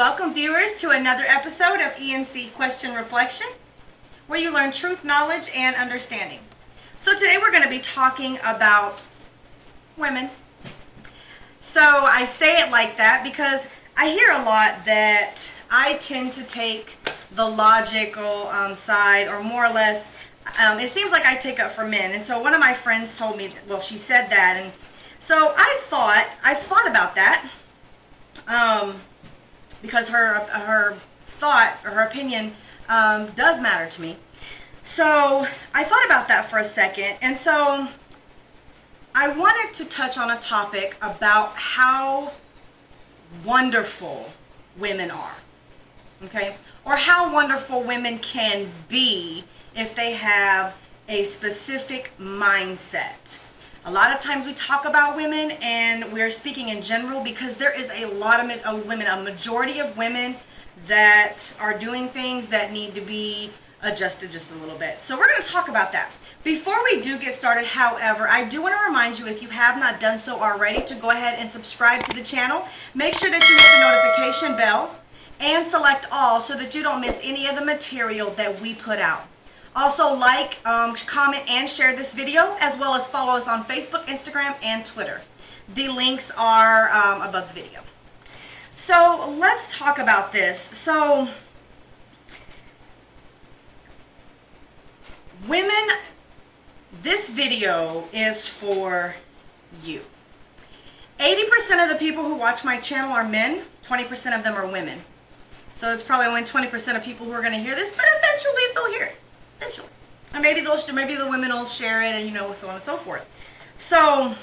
Welcome viewers to another episode of E&C Question Reflection, where you learn truth, knowledge, and understanding. So today we're going to be talking about women. So I say it like that because I hear a lot that I tend to take the logical side, or more or less, it seems like I take up for men. And so one of my friends told me, well, she said that, and so I thought about that. Because her thought or her opinion does matter to me. So I thought about that for a second, and so I wanted to touch on a topic about how wonderful women are, okay? Or how wonderful women can be if they have a specific mindset. A lot of times we talk about women and we're speaking in general because there is a lot of women, a majority of women that are doing things that need to be adjusted just a little bit. So we're going to talk about that. Before we do get started, however, I do want to remind you, if you have not done so already, to go ahead and subscribe to the channel. Make sure that you hit the notification bell and select all so that you don't miss any of the material that we put out. Also like, comment, and share this video, as well as follow us on Facebook, Instagram, and Twitter. The links are above the video. So let's talk about this. So women, this video is for you. 80% of the people who watch my channel are men, 20% of them are women. So it's probably only 20% of people who are going to hear this, but eventually they'll hear it. Eventually. And maybe the women will share it, and so on and so forth. So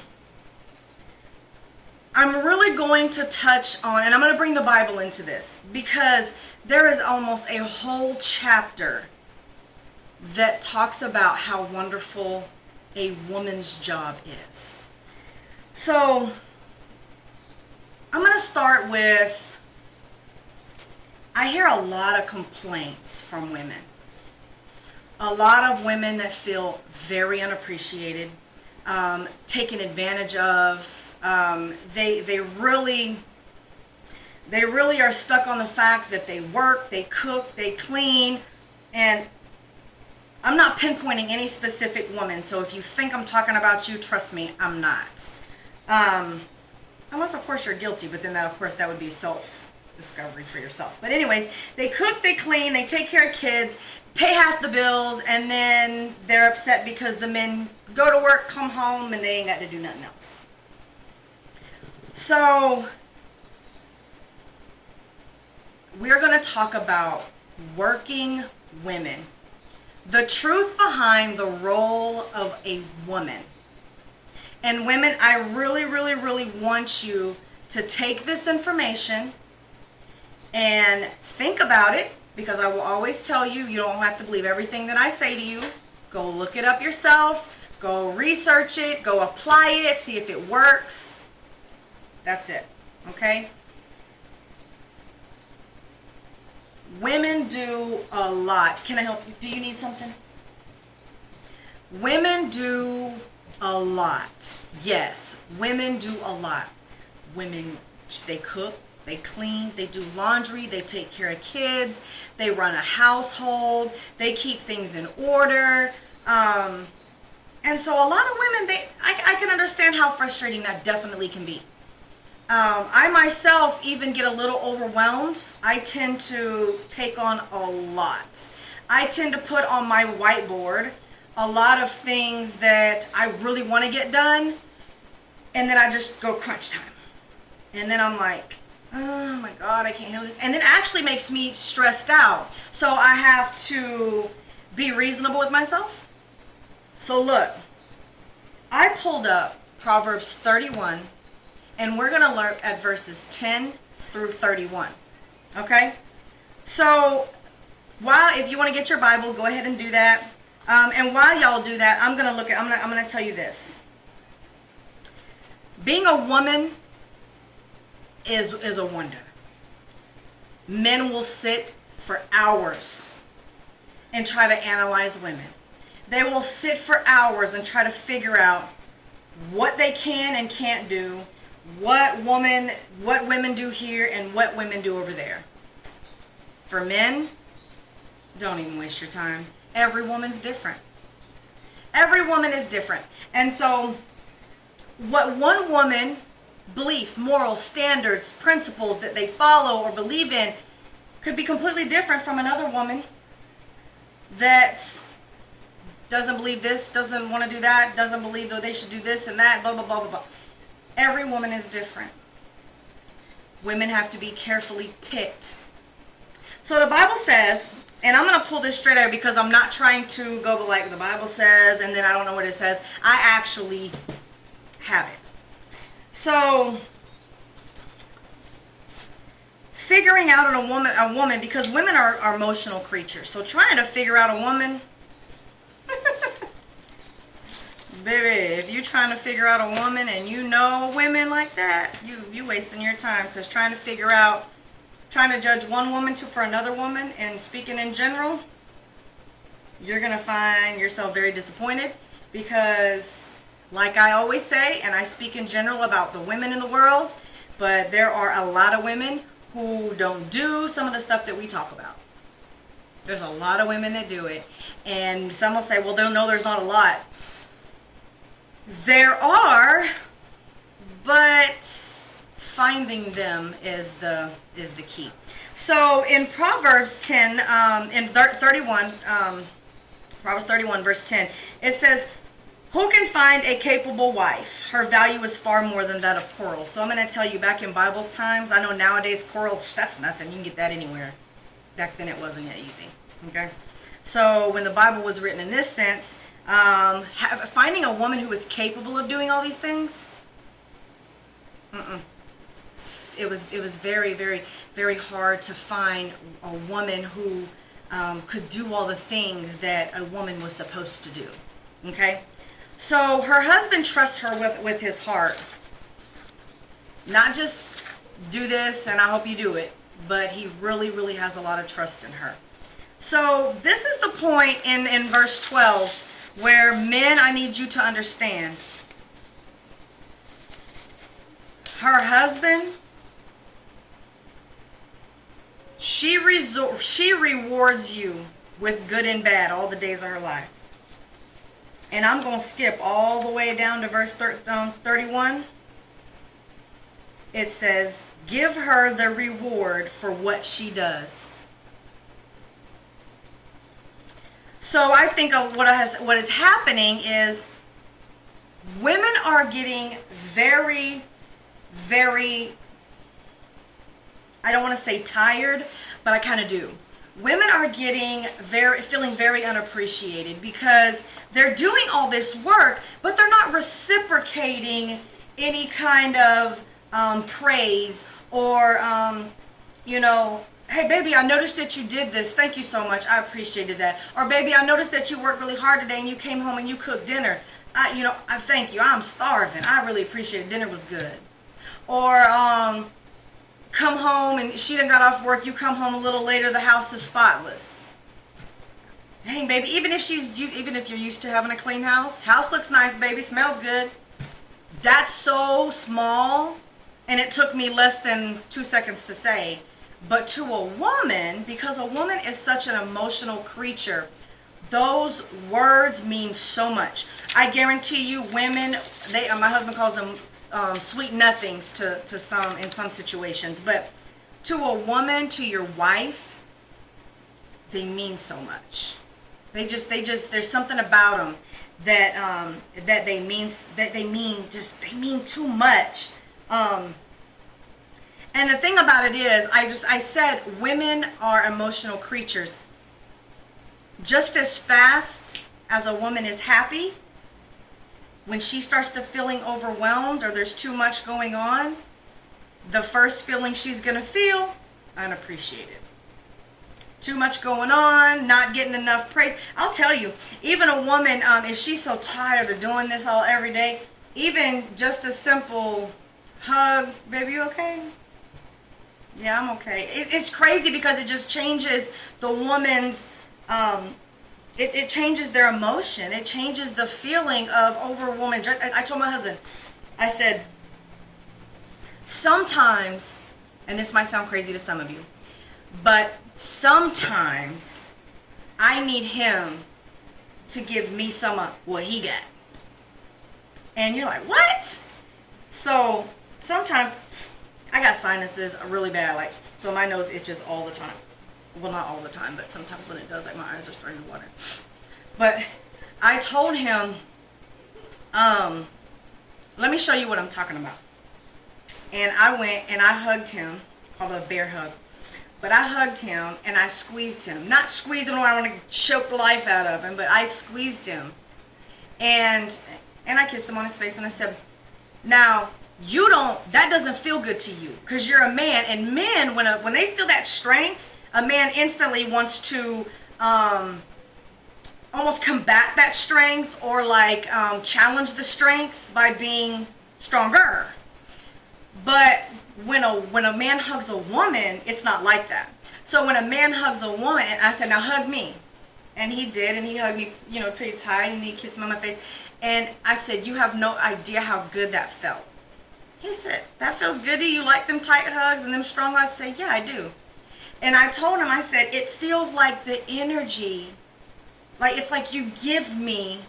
I'm really going to touch on, and I'm going to bring the Bible into this, because there is almost a whole chapter that talks about how wonderful a woman's job is. So I'm going to start with, I hear a lot of complaints from women. A lot of women that feel very unappreciated, taken advantage of. They really are stuck on the fact that they work, they cook, they clean, and I'm not pinpointing any specific woman. So if you think I'm talking about you, trust me, I'm not. Unless of course you're guilty, but then that would be self-discovery for yourself. But anyways, they cook, they clean, they take care of kids, pay half the bills, and then they're upset because the men go to work, come home, and they ain't got to do nothing else. So we're going to talk about working women. The truth behind the role of a woman. And women, I really, really, really want you to take this information and think about it. Because I will always tell you, you don't have to believe everything that I say to you. Go look it up yourself. Go research it. Go apply it. See if it works. That's it. Okay? Women do a lot. Can I help you? Do you need something? Women do a lot. Yes, women do a lot. Women, they cook. They clean, they do laundry, they take care of kids, they run a household, they keep things in order. And so a lot of women, I can understand how frustrating that definitely can be. I myself even get a little overwhelmed. I tend to take on a lot. I tend to put on my whiteboard a lot of things that I really want to get done, and then I just go crunch time. And then I'm like, oh my God, I can't handle this. And it actually makes me stressed out. So I have to be reasonable with myself. So look, I pulled up Proverbs 31, and we're going to look at verses 10 through 31. Okay? So if you want to get your Bible, go ahead and do that. And while y'all do that, I'm going to tell you this. Being a woman is a wonder. Men will sit for hours and try to analyze women. They will sit for hours and try to figure out what they can and can't do, what women do here and what women do over there. For men, don't even waste your time. Every woman's different. Every woman is different. And so what one woman beliefs, morals, standards, principles that they follow or believe in could be completely different from another woman that doesn't believe this, doesn't want to do that, doesn't believe that they should do this and that, blah, blah, blah, blah, blah. Every woman is different. Women have to be carefully picked. So the Bible says, and I'm going to pull this straight out because I'm not trying to go like the Bible says and then I don't know what it says. I actually have it. So figuring out a woman, because women are emotional creatures. So trying to figure out a woman, baby, if you're trying to figure out a woman and you know women like that, you wasting your time, because trying to judge one woman for another woman and speaking in general, you're going to find yourself very disappointed, because like I always say, and I speak in general about the women in the world, but there are a lot of women who don't do some of the stuff that we talk about. There's a lot of women that do it. And some will say, well, they'll know there's not a lot. There are, but finding them is the key. So in Proverbs 10, in 31, Proverbs 31 verse 10, it says, who can find a capable wife? Her value is far more than that of coral. So I'm going to tell you, back in Bible's times, I know nowadays coral, that's nothing. You can get that anywhere. Back then it wasn't that easy. Okay? So when the Bible was written in this sense, finding a woman who is capable of doing all these things, it was very, very, very hard to find a woman who could do all the things that a woman was supposed to do. Okay? So her husband trusts her with his heart. Not just do this and I hope you do it, but he really, really has a lot of trust in her. So this is the point in verse 12 where, men, I need you to understand. Her husband, she rewards you with good and bad all the days of her life. And I'm going to skip all the way down to verse 31. It says, give her the reward for what she does. So I think of what is happening is women are getting very, very, I don't want to say tired, but I kind of do. Women are feeling very unappreciated because they're doing all this work, but they're not reciprocating any kind of praise or, hey, baby, I noticed that you did this. Thank you so much. I appreciated that. Or, baby, I noticed that you worked really hard today and you came home and you cooked dinner. I thank you. I'm starving. I really appreciate it. Dinner was good. Or, come home and she done got off work, you come home a little later, the house is spotless. Dang, baby, even if you're used to having a clean house looks nice, baby, smells good. That's so small, and it took me less than 2 seconds to say. But to a woman, because a woman is such an emotional creature, those words mean so much. I guarantee you, women, my husband calls them sweet nothings to some in some situations, but to a woman, to your wife, they mean so much. They just there's something about them that they mean too much. And the thing about it is, I said women are emotional creatures. Just as fast as a woman is happy, when she starts to feeling overwhelmed or there's too much going on, the first feeling she's going to feel, unappreciated. Too much going on, not getting enough praise. I'll tell you, even a woman, if she's so tired of doing this all every day, even just a simple hug, baby, you okay? Yeah, I'm okay. It's crazy because it just changes the woman's, it changes their emotion. It changes the feeling of overwhelming. I told my husband, I said, sometimes, and this might sound crazy to some of you, but sometimes I need him to give me some of what he got. And you're like, what? So sometimes I got sinuses really bad, like, so my nose itches all the time. Well, not all the time, but sometimes when it does, like, my eyes are starting to water. But I told him, let me show you what I'm talking about. And I went and I hugged him, called a bear hug. But I hugged him and I squeezed him. Not squeezed him when I want to choke the life out of him, but I squeezed him. And I kissed him on his face and I said, now, that doesn't feel good to you because you're a man. And men, when they feel that strength, a man instantly wants to almost combat that strength or like challenge the strength by being stronger. But when a man hugs a woman, it's not like that. So when a man hugs a woman, and I said, now hug me. And he did, and he hugged me, pretty tight, and he kissed me on my face. And I said, you have no idea how good that felt. He said, that feels good to you? You like them tight hugs and them strong hugs? I said, yeah, I do. And I told him, I said, it feels like the energy, like it's like you give me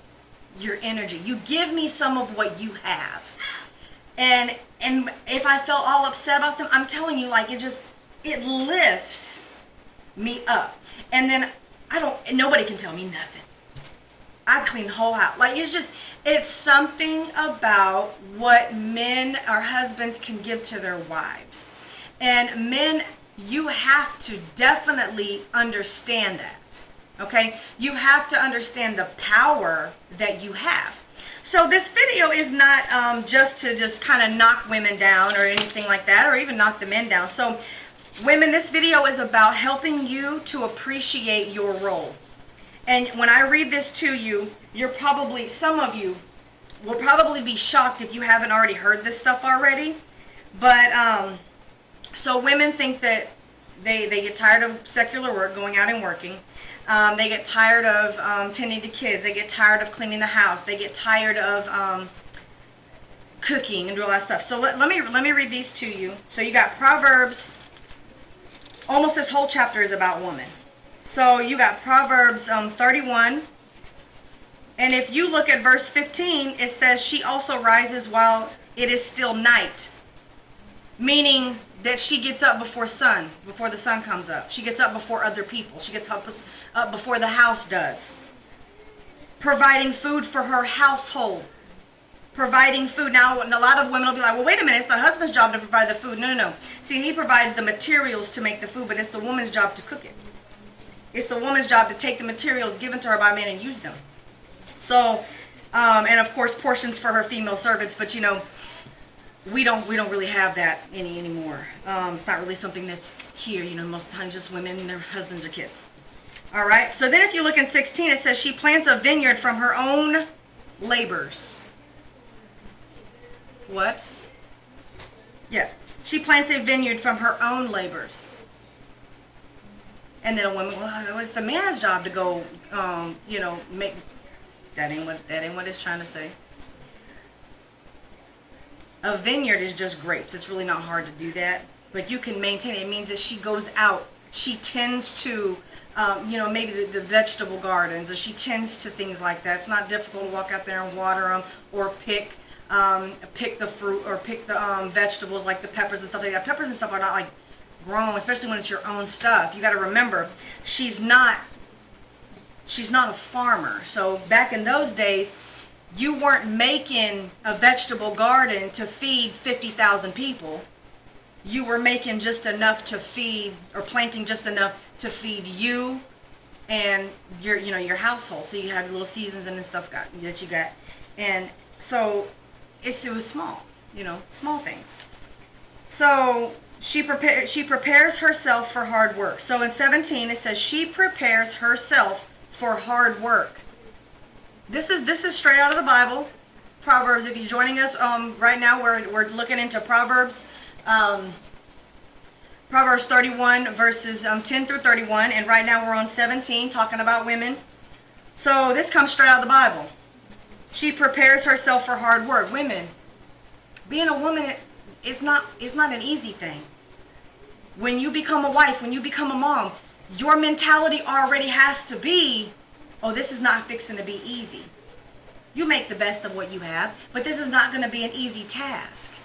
your energy. You give me some of what you have. And if I felt all upset about something, I'm telling you, like, it lifts me up. And then nobody can tell me nothing. I clean the whole house. Like, it's something about what men or husbands can give to their wives. And men, you have to definitely understand that. Okay? You have to understand the power that you have. So this video is not just to kind of knock women down or anything like that, or even knock the men down. So women, this video is about helping you to appreciate your role. And when I read this to you, some of you will probably be shocked if you haven't already heard this stuff already. But so women think that they get tired of secular work, going out and working. They get tired of tending to kids. They get tired of cleaning the house. They get tired of cooking and do all that stuff. So let me read these to you. So you got Proverbs. Almost this whole chapter is about women. So you got Proverbs 31. And if you look at verse 15, it says, she also rises while it is still night. Meaning that she gets up before the sun comes up. She gets up before other people. She gets up before the house does. Providing food for her household. Providing food. Now, a lot of women will be like, well, wait a minute, it's the husband's job to provide the food. No. See, he provides the materials to make the food, but it's the woman's job to cook it. It's the woman's job to take the materials given to her by men and use them. So, and of course, portions for her female servants, but we don't really have that anymore. It's not really something that's here. Most of the time it's just women and their husbands or kids. All right. So then if you look in 16, it says she plants a vineyard from her own labors. What? Yeah. She plants a vineyard from her own labors. And then a woman, well, it's the man's job to go, make. That ain't what it's trying to say. A vineyard is just grapes. It's really not hard to do that. But you can maintain it. It means that she goes out. She tends to, maybe the vegetable gardens, or she tends to things like that. It's not difficult to walk out there and water them, or pick the fruit, or pick the vegetables like the peppers and stuff like that. Peppers and stuff are not like grown, especially when it's your own stuff. You got to remember, she's not a farmer. So back in those days, you weren't making a vegetable garden to feed 50,000 people. You were making just enough to feed, or planting just enough to feed you and your household. So you have little seasons and stuff that you got. And so it was small, small things. So she prepares herself for hard work. So in 17 it says she prepares herself for hard work. This is straight out of the Bible. Proverbs. If you're joining us right now, we're looking into Proverbs. Proverbs 31 verses 10 through 31, and right now we're on 17 talking about women. So this comes straight out of the Bible. She prepares herself for hard work. Women, being a woman, it's not an easy thing. When you become a wife, when you become a mom, your mentality already has to be, oh, this is not fixing to be easy. You make the best of what you have, but this is not going to be an easy task.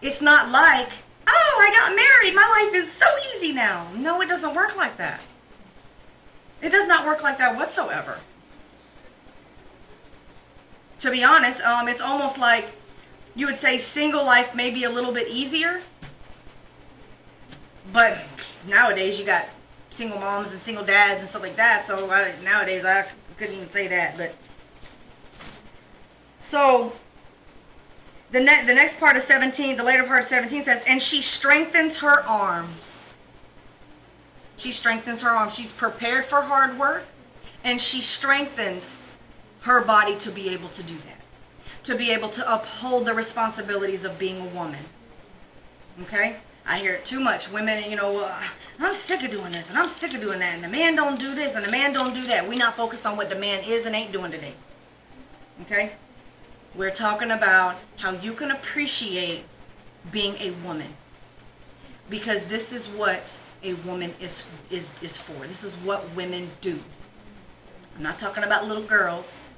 It's not like, oh, I got married, my life is so easy now. No, it doesn't work like that. It does not work like that whatsoever. To be honest, it's almost like you would say single life may be a little bit easier, but nowadays you got single moms and single dads and stuff like that, so nowadays I couldn't even say that. But so the next part of 17, the later part of 17 says, and she strengthens her arms. She strengthens her arms. She's prepared for hard work, and she strengthens her body to be able to do that, to be able to uphold the responsibilities of being a woman. Okay? I hear it too much. Women, I'm sick of doing this and I'm sick of doing that, and the man don't do this and the man don't do that. We're not focused on what the man is and ain't doing today. Okay? We're talking about how you can appreciate being a woman, because this is what a woman is for. This is what women do. I'm not talking about little girls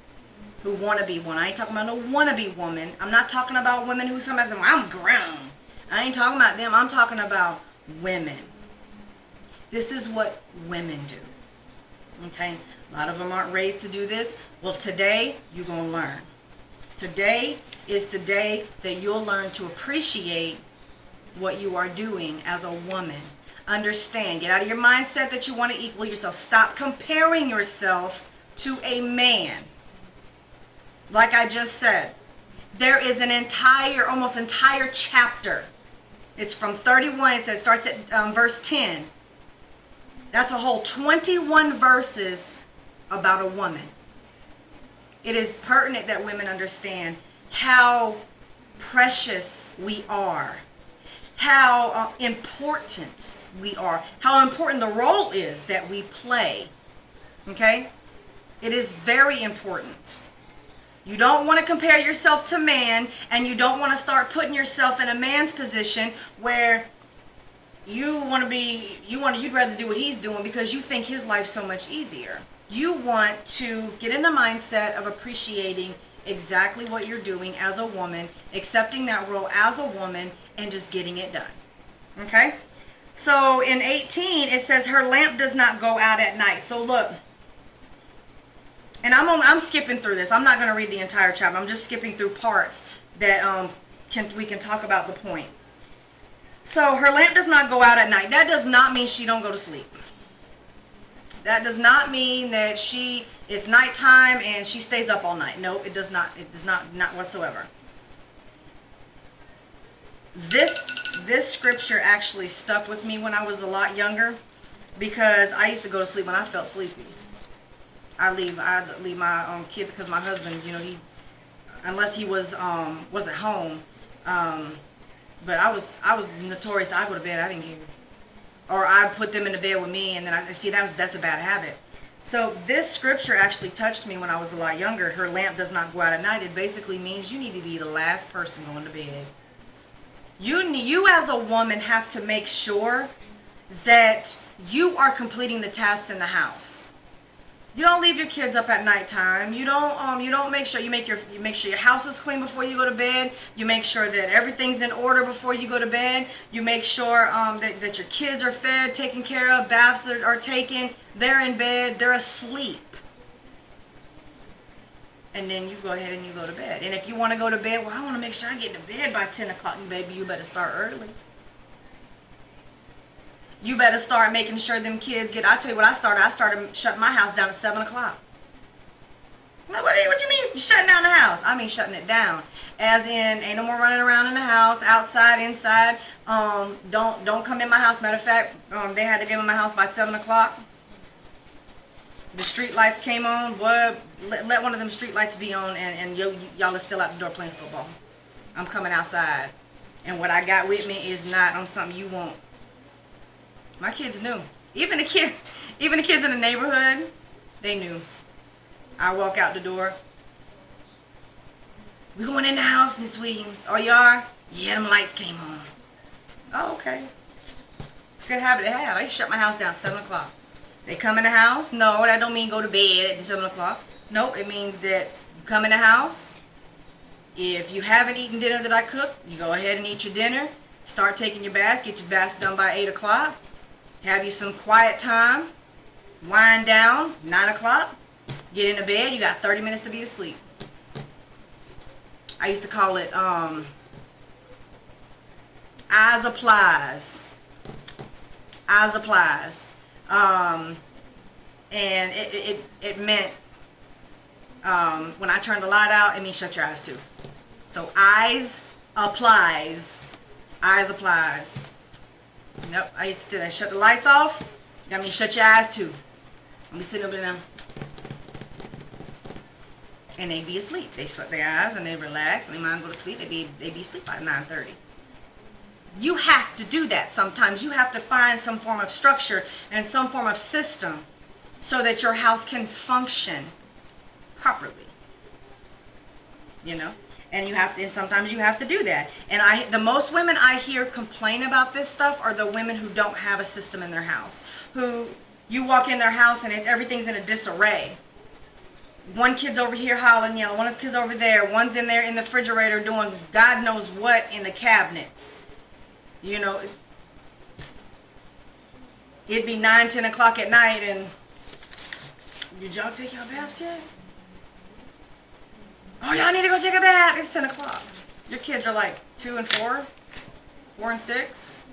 who want to be one. I ain't talking about no wannabe woman. I'm not talking about women who's coming out and saying, well, I'm grown. I ain't talking about them. I'm talking about women. This is what women do. Okay? A lot of them aren't raised to do this. Well, today, you're going to learn. Today is today that you'll learn to appreciate what you are doing as a woman. Understand. Get out of your mindset that you want to equal yourself. Stop comparing yourself to a man. Like I just said, there is an almost entire chapter. It's from 31. It says, starts at verse 10. That's a whole 21 verses about a woman. It is pertinent that women understand how precious we are, how important we are, how important the role is that we play. Okay? It is very important. You don't want to compare yourself to man, and you don't want to start putting yourself in a man's position where you'd rather do what he's doing because you think his life's so much easier. You want to get in the mindset of appreciating exactly what you're doing as a woman, accepting that role as a woman, and just getting it done. Okay? So in 18, it says her lamp does not go out at night. So look, and I'm skipping through this. I'm not going to read the entire chapter. I'm just skipping through parts that we can talk about the point. So her lamp does not go out at night. That does not mean she don't go to sleep. That does not mean that it's nighttime and she stays up all night. No, it does not. It does not whatsoever. This scripture actually stuck with me when I was a lot younger, because I used to go to sleep when I felt sleepy. I'd leave my kids, because my husband, he, unless he was at home, but I was notorious. I go to bed, I didn't care, or I'd put them in the bed with me, and then that's a bad habit. So this scripture actually touched me when I was a lot younger. Her lamp does not go out at night. It basically means you need to be the last person going to bed. You as a woman have to make sure that you are completing the tasks in the house. You don't leave your kids up at nighttime. You don't make sure you make sure your house is clean before you go to bed. You make sure that everything's in order before you go to bed. You make sure that your kids are fed, taken care of, baths are taken, they're in bed, they're asleep. And then you go ahead and you go to bed. And if you want to go to bed, well, I want to make sure I get to bed by 10 o'clock. Baby, you better start early. You better start making sure them kids get... I'll tell you what I started. I started shutting my house down at 7 o'clock. What you mean shutting down the house? I mean shutting it down. As in, ain't no more running around in the house, outside, inside. Don't come in my house. Matter of fact, they had to get in my house by 7 o'clock. The street lights came on. What? Let one of them street lights be on, and y'all are still out the door playing football. I'm coming outside. And what I got with me is not something you want. My kids knew. Even the kids in the neighborhood, they knew. I walk out the door. We going in the house, Miss Williams. Oh, you are? Yeah, them lights came on. Oh, okay. It's a good habit to have. I used to shut my house down at 7 o'clock. They come in the house. No, that don't mean go to bed at 7 o'clock. Nope, it means that you come in the house. If you haven't eaten dinner that I cooked, you go ahead and eat your dinner. Start taking your baths. Get your baths done by 8 o'clock. Have you some quiet time. Wind down. 9 o'clock. Get into bed. You got 30 minutes to be asleep. I used to call it eyes applies. Eyes applies. And it meant when I turned the light out, it means shut your eyes too. So eyes applies. Eyes applies. Nope, I used to do that. Shut the lights off. That means shut your eyes too. I'll be sitting over there now. And they be asleep. They shut their eyes and they relax and they mind go to sleep. They be asleep by 9:30. You have to do that sometimes. You have to find some form of structure and some form of system so that your house can function properly. You know? And you have to, and sometimes you have to do that. And the most women I hear complain about this stuff are the women who don't have a system in their house. Who you walk in their house and everything's in a disarray. One kid's over here hollering, yelling. One kid's over there. One's in there in the refrigerator doing God knows what in the cabinets. You know, it'd be 9, 10 o'clock at night and, did y'all take your baths yet? Oh, y'all need to go take a bath. It's 10 o'clock. Your kids are like 2 and 4, 4 and 6,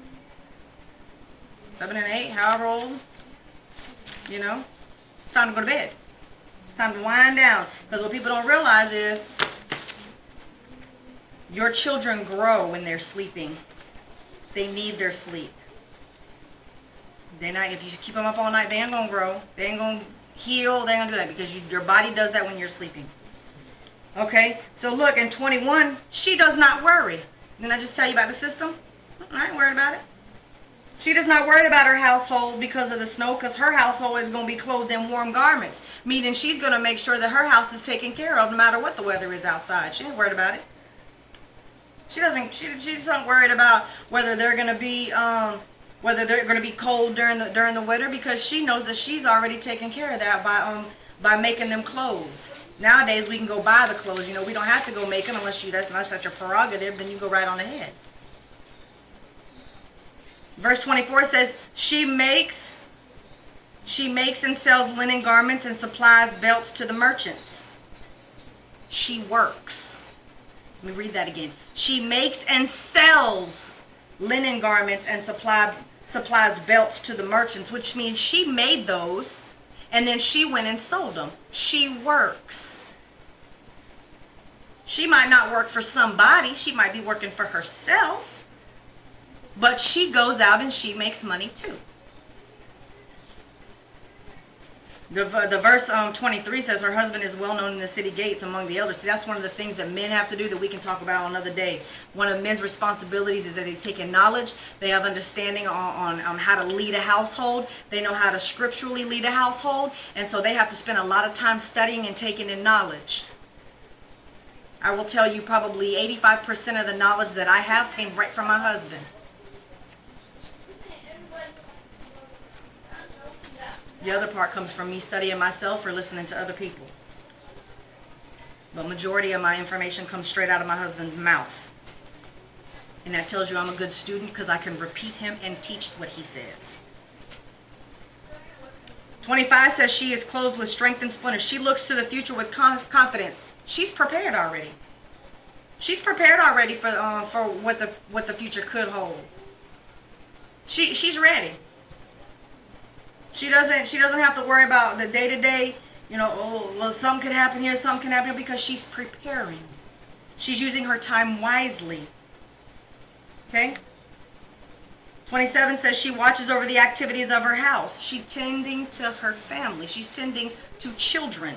7 and 8, however old. You know, it's time to go to bed. Time to wind down. Because what people don't realize is your children grow when they're sleeping. They need their sleep. They're not, if you keep them up all night, they ain't going to grow. They ain't going to heal. They ain't going to do that because your body does that when you're sleeping. Okay? So look, in 21, she does not worry. Didn't I just tell you about the system? I ain't worried about it. She does not worry about her household because of the snow, because her household is going to be clothed in warm garments, meaning she's going to make sure that her house is taken care of no matter what the weather is outside. She ain't worried about it. She's not worried about whether they're going to be cold during the winter, because she knows that she's already taken care of that by making them clothes. Nowadays we can go buy the clothes. You know, we don't have to go make them unless that's your prerogative. Then you go right on ahead. Verse 24 says, she makes and sells linen garments and supplies belts to the merchants. She works. Let me read that again. She makes and sells linen garments and supplies belts to the merchants, which means she made those and then she went and sold them. She works. She might not work for somebody. She might be working for herself. But she goes out and she makes money too. The verse 23 says her husband is well known in the city gates among the elders. See, that's one of the things that men have to do that we can talk about on another day. One of men's responsibilities is that they take in knowledge. They have understanding on how to lead a household. They know how to scripturally lead a household. And so they have to spend a lot of time studying and taking in knowledge. I will tell you probably 85% of the knowledge that I have came right from my husband. The other part comes from me studying myself or listening to other people. But majority of my information comes straight out of my husband's mouth. And that tells you I'm a good student because I can repeat him and teach what he says. 25 says she is clothed with strength and splendor. She looks to the future with confidence. She's prepared already. She's prepared already for what the future could hold. She's ready. She doesn't have to worry about the day-to-day, you know, oh, well, something could happen here, something can happen here, because she's preparing. She's using her time wisely. Okay? 27 says she watches over the activities of her house. She's tending to her family. She's tending to children.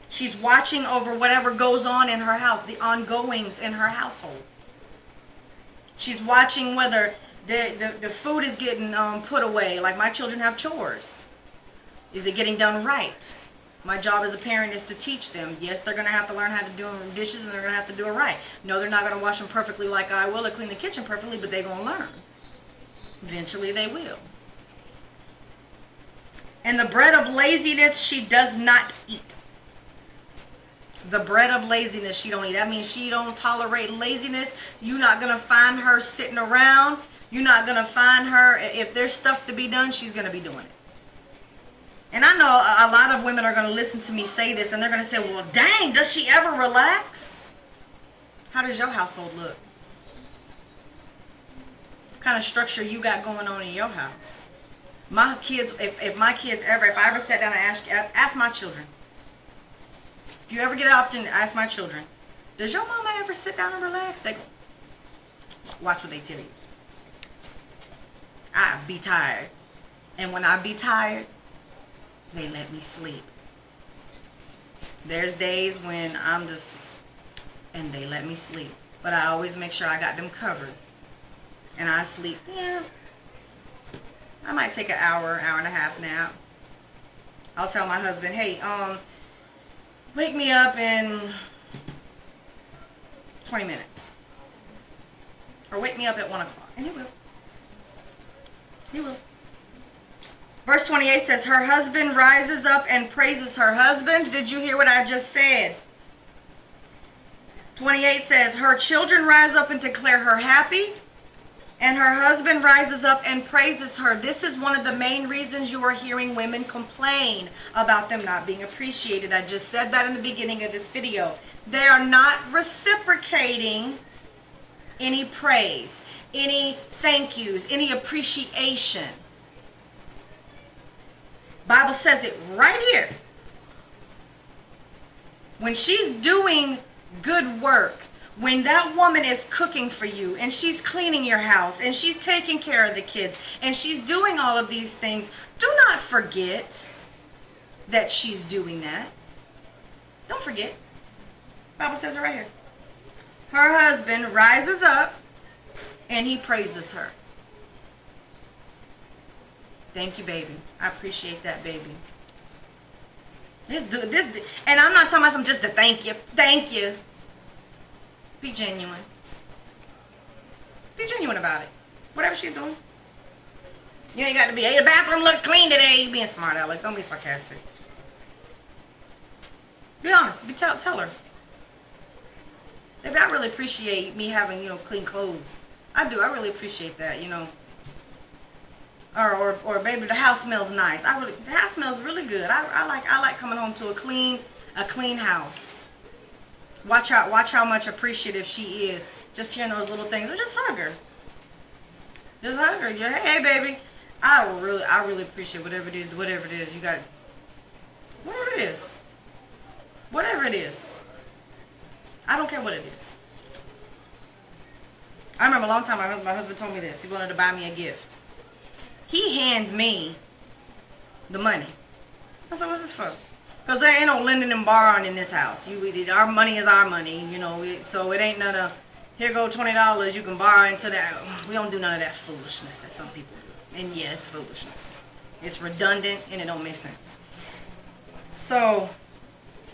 She's watching over whatever goes on in her house, the ongoings in her household. She's watching whether the food is getting put away. Like my children have chores. Is it getting done right? My job as a parent is to teach them. Yes, they're going to have to learn how to do dishes, and they're going to have to do it right. No, they're not going to wash them perfectly like I will or clean the kitchen perfectly, but they're going to learn. Eventually they will. And the bread of laziness she does not eat. The bread of laziness she don't eat. That means she don't tolerate laziness. You're not going to find her sitting around. You're not going to find her, if there's stuff to be done, she's going to be doing it. And I know a lot of women are going to listen to me say this, and they're going to say, well, dang, does she ever relax? How does your household look? What kind of structure you got going on in your house? My kids, if my kids ever, if I ever sat down and ask my children, if you ever get up and ask my children, does your mama ever sit down and relax? They go, watch what they tell you. I be tired. And when I be tired, they let me sleep. There's days when I'm just, and they let me sleep. But I always make sure I got them covered. And I sleep, yeah. I might take an hour and a half nap. I'll tell my husband, hey, wake me up in 20 minutes. Or wake me up at 1 o'clock. And he will. He will. Verse 28 says, her husband rises up and praises her. Husbands, did you hear what I just said? 28 says, her children rise up and declare her happy, and her husband rises up and praises her. This is one of the main reasons you are hearing women complain about them not being appreciated. I just said that in the beginning of this video. They are not reciprocating any praise, any thank yous, any appreciation. Bible says it right here. When she's doing good work, when that woman is cooking for you and she's cleaning your house and she's taking care of the kids and she's doing all of these things, do not forget that she's doing that. Don't forget. Bible says it right here. Her husband rises up and he praises her. Thank you, baby. I appreciate that, baby. This, and I'm not talking about some just a thank you. Thank you. Be genuine. Be genuine about it. Whatever she's doing. You ain't got to be, hey, the bathroom looks clean today. You being smart aleck. Don't be sarcastic. Be honest. Tell her. Baby, I really appreciate me having, clean clothes. I do. I really appreciate that, Or baby, the house smells nice. The house smells really good. I like coming home to a clean house. Watch how much appreciative she is. Just hearing those little things. Or just hug her. Just hug her. Yeah, hey baby. I really appreciate whatever it is you got. Whatever it is. Whatever it is. I don't care what it is. I remember a long time my husband told me this. He wanted to buy me a gift. He hands me the money. I said, what's this for? Because there ain't no lending and borrowing in this house. Our money is our money, so it ain't none of, here go $20, you can borrow into that. We don't do none of that foolishness that some people do. And yeah, it's foolishness. It's redundant and it don't make sense. So,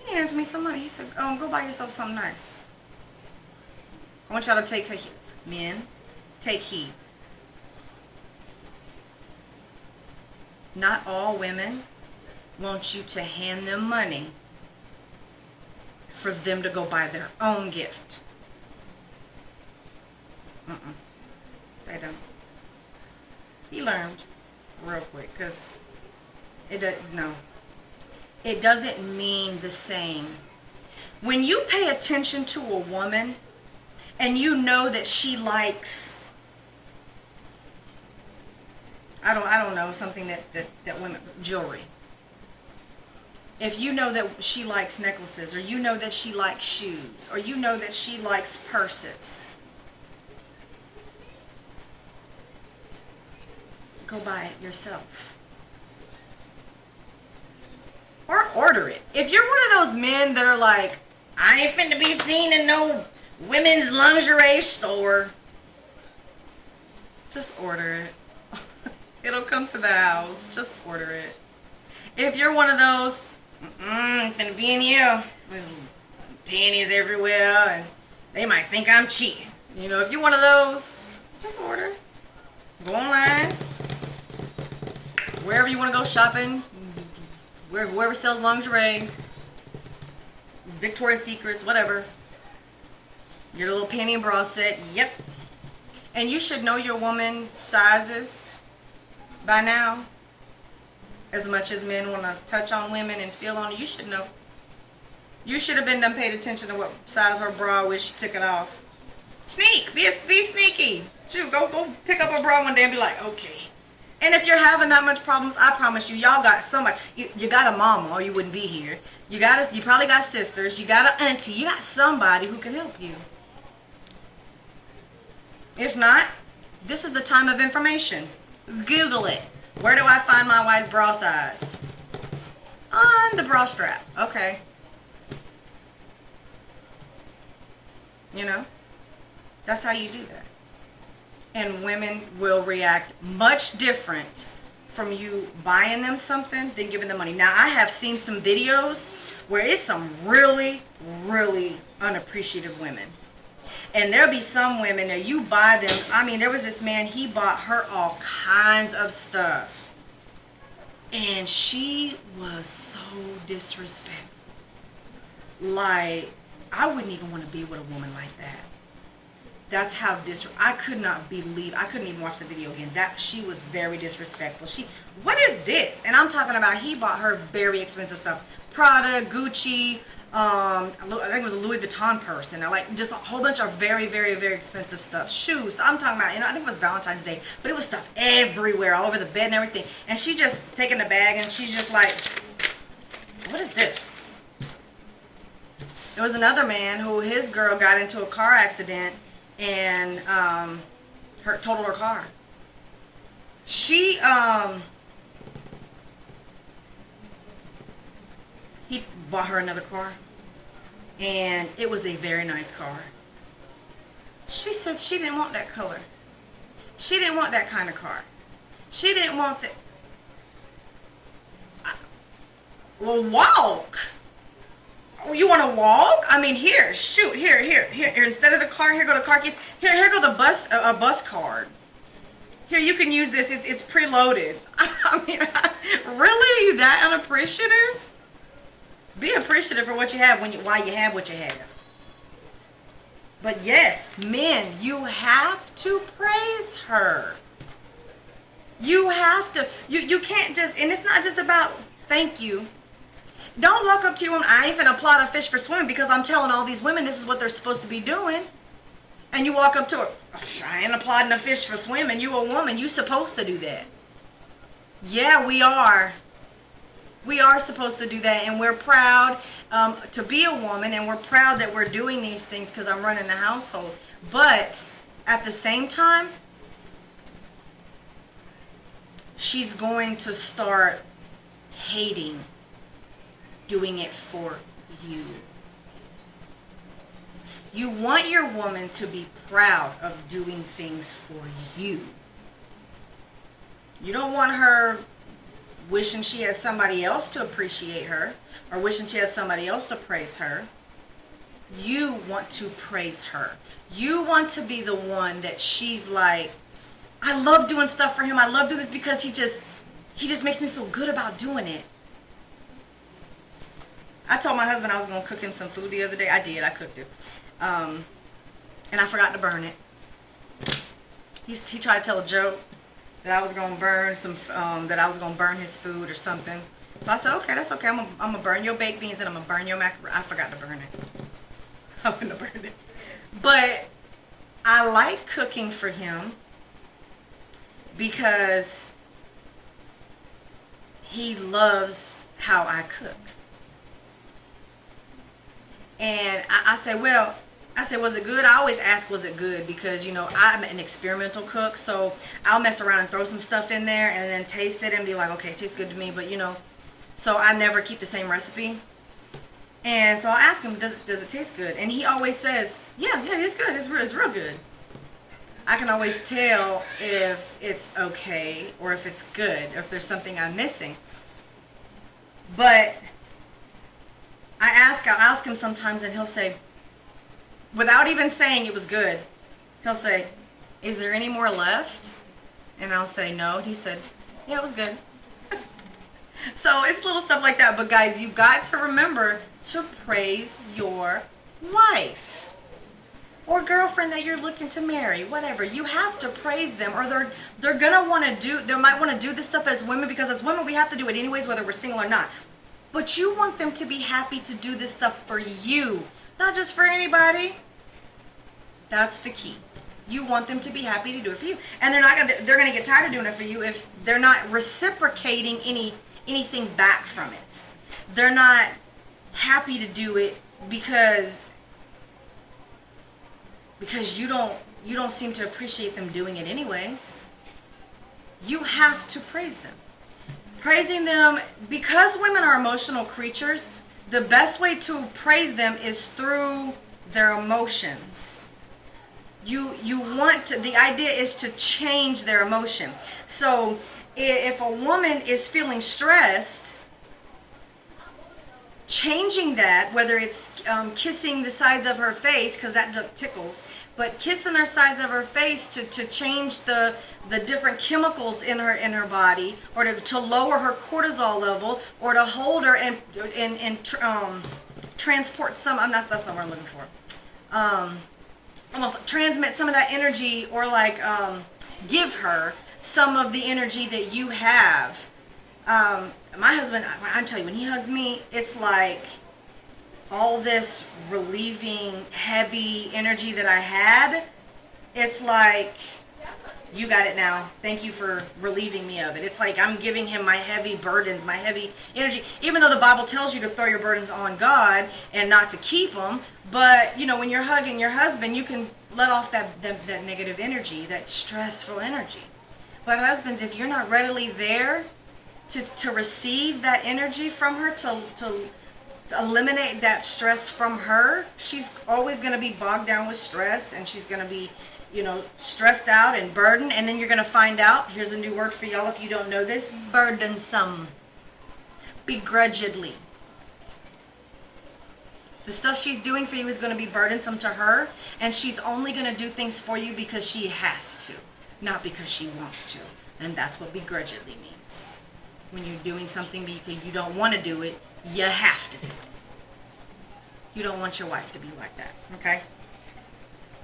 he hands me some money. He said, go buy yourself something nice. I want y'all to take heed. Men, take heed. Not all women want you to hand them money for them to go buy their own gift. They don't. He learned real quick because it doesn't mean the same. When you pay attention to a woman and you know that she likes, I don't know, something that women, jewelry. If you know that she likes necklaces, or you know that she likes shoes, or you know that she likes purses, go buy it yourself. Or order it. If you're one of those men that are like, I ain't finna be seen in no women's lingerie store, just order it. It'll come to the house. Just order it. If you're one of those, Finna be in here. There's panties everywhere, and they might think I'm cheating. You know, if you're one of those, just order. Go online, wherever you want to go shopping, whoever sells lingerie, Victoria's Secrets, whatever. Get a little panty and bra set. Yep. And you should know your woman's sizes by now. As much as men want to touch on women and feel on it, you should know. You should have been done paid attention to what size her bra was. She took it off. Sneak. Be sneaky. Shoot, go pick up a bra one day and be like, okay. And if you're having that much problems, I promise you, y'all got somebody. You got a mama, or you wouldn't be here. You probably got sisters. You got an auntie. You got somebody who can help you. If not, this is the time of information. Google it. Where do I find my wife's bra size? On the bra strap. Okay. You know, that's how you do that. And women will react much different from you buying them something than giving them money. Now, I have seen some videos where it's some really, really unappreciative women. And there'll be some women that you buy them. I mean, there was this man, he bought her all kinds of stuff. And she was so disrespectful. Like, I wouldn't even want to be with a woman like that. That's how I could not believe, I couldn't even watch the video again. She was very disrespectful. What is this? And I'm talking about, he bought her very expensive stuff. Prada, Gucci, I think it was a Louis Vuitton purse, and like just a whole bunch of very, very, very expensive stuff. Shoes. I'm talking about, I think it was Valentine's Day, but it was stuff everywhere, all over the bed and everything. And she just taking the bag, and she's just like, what is this? There was another man who his girl got into a car accident and totaled her car. He bought her another car, and it was a very nice car. She said she didn't want that color. She didn't want that kind of car. She didn't want that. Well, walk. Oh, you want to walk? I mean, here, shoot, here. Instead of the car, here go the car keys. Here go the bus card. Here, you can use this. It's preloaded. I mean, really? Are you that unappreciative? Be appreciative for what you have while you have what you have. But yes, men, you have to praise her. You have to. You can't just, and it's not just about thank you. Don't walk up to your woman, I ain't finna applaud a fish for swimming because I'm telling all these women this is what they're supposed to be doing. And you walk up to her, I ain't applauding a fish for swimming. You a woman, you supposed to do that. Yeah, we are. We are supposed to do that, and we're proud to be a woman, and we're proud that we're doing these things because I'm running the household. But at the same time, she's going to start hating doing it for you. You want your woman to be proud of doing things for you. You don't want her wishing she had somebody else to appreciate her or wishing she had somebody else to praise her. You want to praise her. You want to be the one that she's like, I love doing stuff for him. I love doing this because he just makes me feel good about doing it. I told my husband I was going to cook him some food the other day. I did. I cooked it. And I forgot to burn it. He tried to tell a joke that I was going to burn that I was going to burn his food or something. So I said, okay, that's okay. I'm going to burn your baked beans and I'm going to burn your macaroni. I forgot to burn it. I wouldn't have burned it. But I like cooking for him because he loves how I cook. And I said, was it good? I always ask, was it good? Because, I'm an experimental cook, so I'll mess around and throw some stuff in there and then taste it and be like, okay, it tastes good to me, but, so I never keep the same recipe. And so I ask him, does it taste good? And he always says, yeah, it's good. It's real good. I can always tell if it's okay or if it's good or if there's something I'm missing. But I'll ask him sometimes, and he'll say, without even saying it was good, he'll say, is there any more left? And I'll say no. And he said, yeah, it was good. So it's little stuff like that. But guys, you got to remember to praise your wife or girlfriend that you're looking to marry, whatever. You have to praise them, or they're gonna want to do. They might want to do this stuff as women, because as women we have to do it anyways, whether we're single or not. But you want them to be happy to do this stuff for you, not just for anybody. That's the key. You want them to be happy to do it for you, and they're gonna get tired of doing it for you if they're not reciprocating anything back from it. They're not happy to do it because you don't seem to appreciate them doing it anyways. You have to praise them. Praising them, because women are emotional creatures, the best way to praise them is through their emotions. The idea is to change their emotion. So if a woman is feeling stressed, changing that, whether it's kissing the sides of her face, because that tickles, but kissing her sides of her face to change the different chemicals in her body, or to lower her cortisol level, or to hold her and transport some. That's not what I'm looking for. Almost transmit some of that energy, or give her some of the energy that you have. My husband, I'm telling you, when he hugs me, it's like all this relieving, heavy energy that I had. It's like, you got it now. Thank you for relieving me of it. It's like I'm giving him my heavy burdens, my heavy energy. Even though the Bible tells you to throw your burdens on God and not to keep them. But, when you're hugging your husband, you can let off that negative energy, that stressful energy. But husbands, if you're not readily there to receive that energy from her, to eliminate that stress from her, she's always going to be bogged down with stress, and she's going to be, stressed out and burdened. And then you're going to find out, here's a new word for y'all if you don't know this, burdensome, begrudgingly. The stuff she's doing for you is going to be burdensome to her, and she's only going to do things for you because she has to, not because she wants to. And that's what begrudgingly means. When you're doing something because you don't want to do it, you have to do it. You don't want your wife to be like that, okay?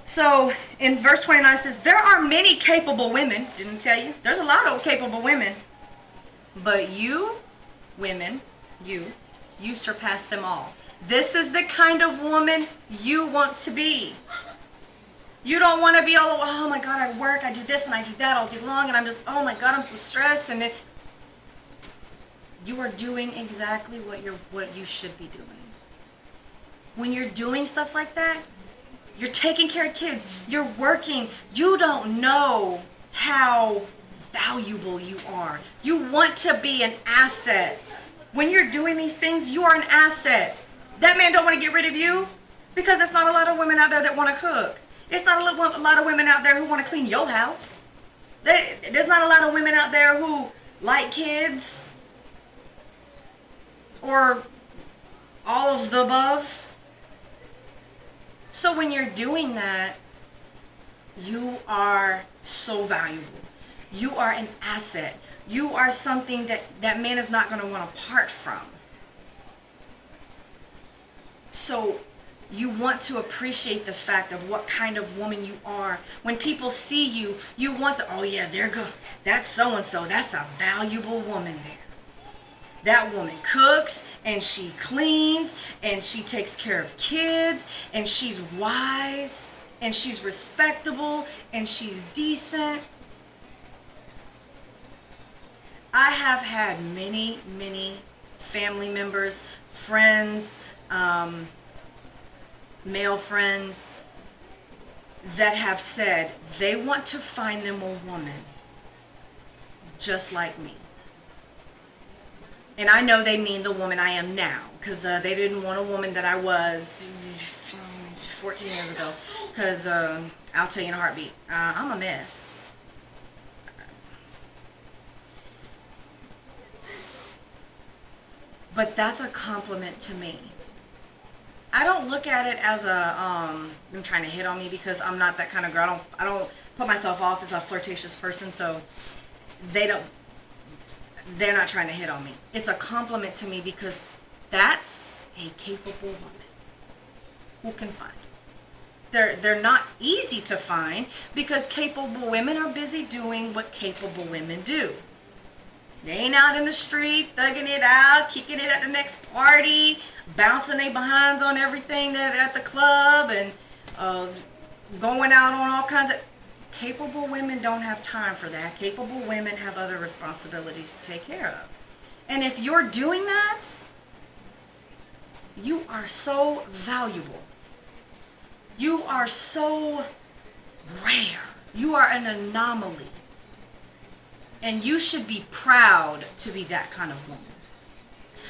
So in verse 29 it says, there are many capable women. Didn't tell you. There's a lot of capable women. But you, women, you surpass them all. This is the kind of woman you want to be. You don't want to be all, oh my God, I work, I do this and I do that all day long, and I'm just, oh my God, I'm so stressed. And then you are doing exactly what you should be doing. When you're doing stuff like that, you're taking care of kids, you're working, you don't know how valuable you are. You want to be an asset. When you're doing these things, you are an asset. That man don't want to get rid of you, because there's not a lot of women out there that want to cook. There's not a lot of women out there who want to clean your house. There's not a lot of women out there who like kids, or all of the above. So when you're doing that, you are so valuable. You are an asset. You are something that man is not going to want to part from. So you want to appreciate the fact of what kind of woman you are. When people see you, you want to, oh yeah, there go, that's so-and-so. That's a valuable woman there. That woman cooks, and she cleans, and she takes care of kids, and she's wise, and she's respectable, and she's decent. I have had many, many family members, friends, male friends, that have said they want to find them a woman just like me. And I know they mean the woman I am now, because they didn't want a woman that I was 14 years ago, because I'll tell you in a heartbeat, I'm a mess. But that's a compliment to me. I don't look at it as a them trying to hit on me, because I'm not that kind of girl. I don't put myself off as a flirtatious person, so they don't they're not trying to hit on me. It's a compliment to me, because that's a capable woman who can find. They're not easy to find, because capable women are busy doing what capable women do. They ain't out in the street thugging it out, kicking it at the next party, bouncing their behinds on everything that at the club, and going out on all kinds of. Capable women don't have time for that. Capable women have other responsibilities to take care of. And if you're doing that, you are so valuable. You are so rare. You are an anomaly. And you should be proud to be that kind of woman.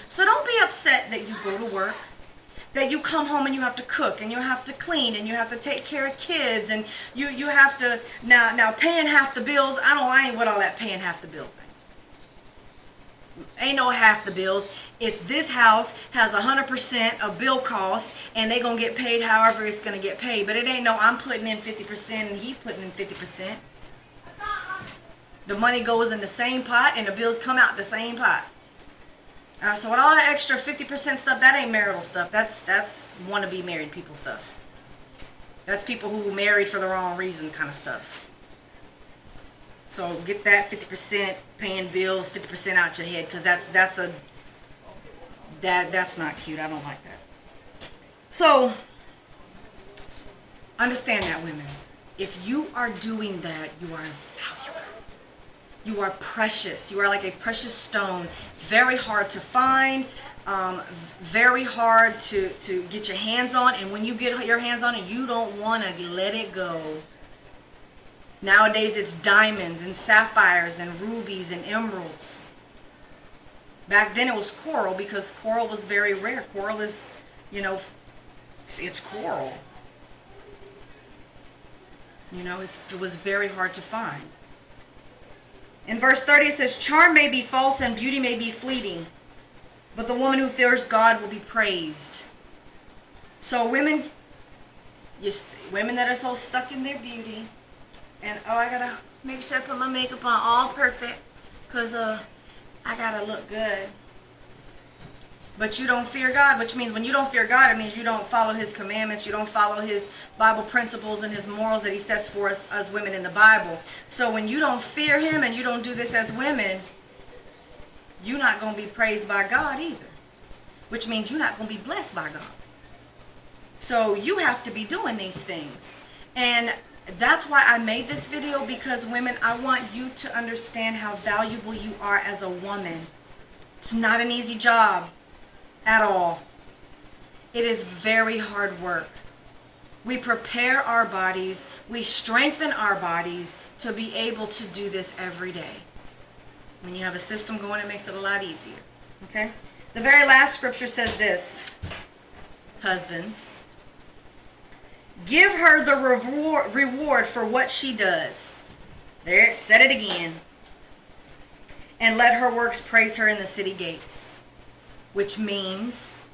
So don't be upset that you go to work, that you come home and you have to cook, and you have to clean, and you have to take care of kids, and you have to now paying half the bills. I ain't with all that paying half the bill thing. Ain't no half the bills. It's this house has 100% of bill costs, and they gonna get paid however it's gonna get paid. But it ain't no I'm putting in 50% and he's putting in 50%. The money goes in the same pot, and the bills come out the same pot. So with all that extra 50% stuff, that ain't marital stuff. That's wannabe married people stuff. That's people who married for the wrong reason kind of stuff. So get that 50% paying bills, 50% out your head, because that's not cute. I don't like that. So understand that, women. If you are doing that, you are valuable. You are precious. You are like a precious stone. Very hard to find. Very hard to get your hands on. And when you get your hands on it, you don't want to let it go. Nowadays it's diamonds and sapphires and rubies and emeralds. Back then it was coral, because coral was very rare. Coral is, it's coral. It was very hard to find. In verse 30 it says, charm may be false and beauty may be fleeting, but the woman who fears God will be praised. So women that are so stuck in their beauty, and I gotta make sure I put my makeup on all perfect, because I gotta look good. But you don't fear God, which means when you don't fear God, it means you don't follow his commandments, you don't follow his Bible principles and his morals that he sets for us as women in the Bible. So when you don't fear him and you don't do this as women, you're not going to be praised by God either, which means you're not going to be blessed by God. So you have to be doing these things. And that's why I made this video, because women, I want you to understand how valuable you are as a woman. It's not an easy job at all. It is very hard work. We prepare our bodies, we strengthen our bodies to be able to do this every day. When you have a system going, it makes it a lot easier. Okay? The very last scripture says this: husbands, give her the reward for what she does. There, said it again. And let her works praise her in the city gates. Which means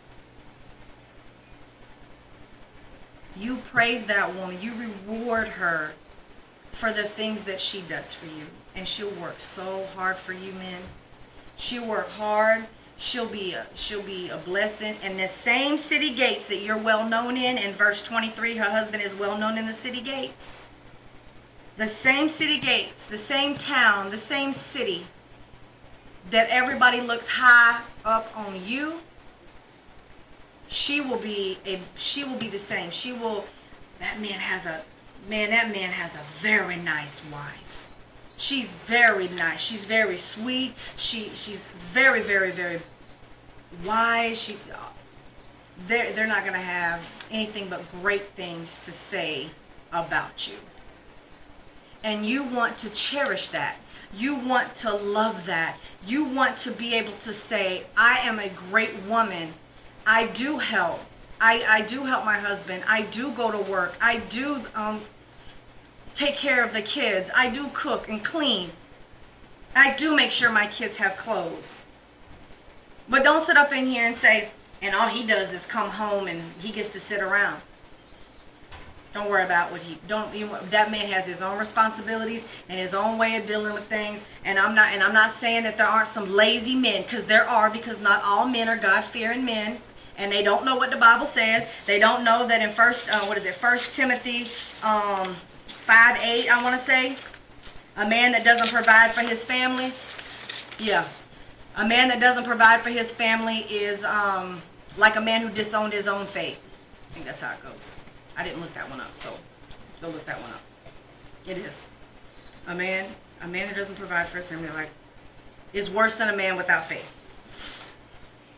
you praise that woman. You reward her for the things that she does for you. And she'll work so hard for you, men. She'll work hard. She'll be a blessing. And the same city gates that you're well known in verse 23, her husband is well known in the city gates. The same city gates, the same town, the same city that everybody looks high up on you, she will be the same. That man has a very nice wife. She's very nice. She's very sweet. She's very, very, very wise. They're not going to have anything but great things to say about you. And you want to cherish that. You want to love that. You want to be able to say, I am a great woman. I do help. I do help my husband. I do go to work. I do take care of the kids. I do cook and clean. I do make sure my kids have clothes. But don't sit up in here and say, and all he does is come home and he gets to sit around. Don't worry about what that man has his own responsibilities and his own way of dealing with things. And I'm not saying that there aren't some lazy men, because there are, because not all men are God-fearing men, and they don't know what the Bible says. They don't know that in First Timothy 5:8, I want to say, a man that doesn't provide for his family, a man that doesn't provide for his family is like a man who disowned his own faith. I think that's how it goes. I didn't look that one up, so go look that one up. It is. A man who doesn't provide for his family is worse than a man without faith.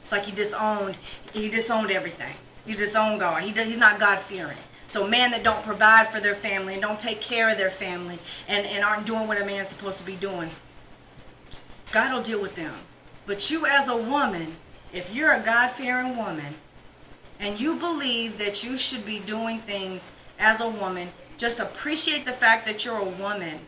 It's like he disowned everything. He disowned God. He's not God-fearing. So men that don't provide for their family and don't take care of their family and aren't doing what a man's supposed to be doing, God will deal with them. But you as a woman, if you're a God-fearing woman, and you believe that you should be doing things as a woman, just appreciate the fact that you're a woman.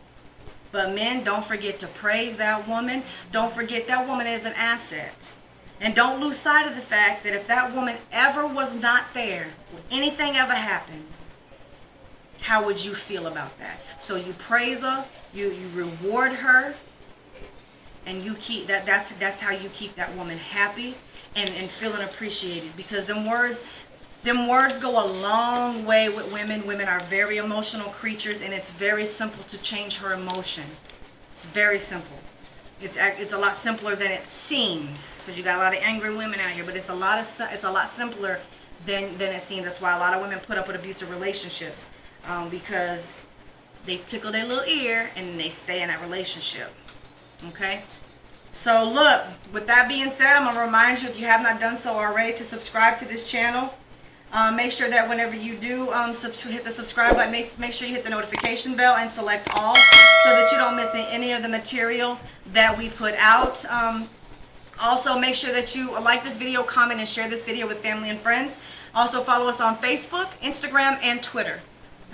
But men, don't forget to praise that woman. Don't forget that woman is an asset. And don't lose sight of the fact that if that woman ever was not there, would anything ever happen, how would you feel about that? So you praise her, you reward her, and you keep that's how you keep that woman happy and feeling appreciated, because them words go a long way with women. Women are very emotional creatures, and it's very simple to change her emotion. It's very simple. It's a lot simpler than it seems, because you got a lot of angry women out here, but it's a lot simpler than it seems. That's why a lot of women put up with abusive relationships, because they tickle their little ear and they stay in that relationship. Okay? So look, with that being said, I'm going to remind you, if you have not done so already, to subscribe to this channel. Make sure that whenever you do hit the subscribe button, make sure you hit the notification bell and select all, so that you don't miss any of the material that we put out. Also, make sure that you like this video, comment, and share this video with family and friends. Also, follow us on Facebook, Instagram, and Twitter.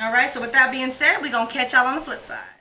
All right, so with that being said, we're going to catch y'all on the flip side.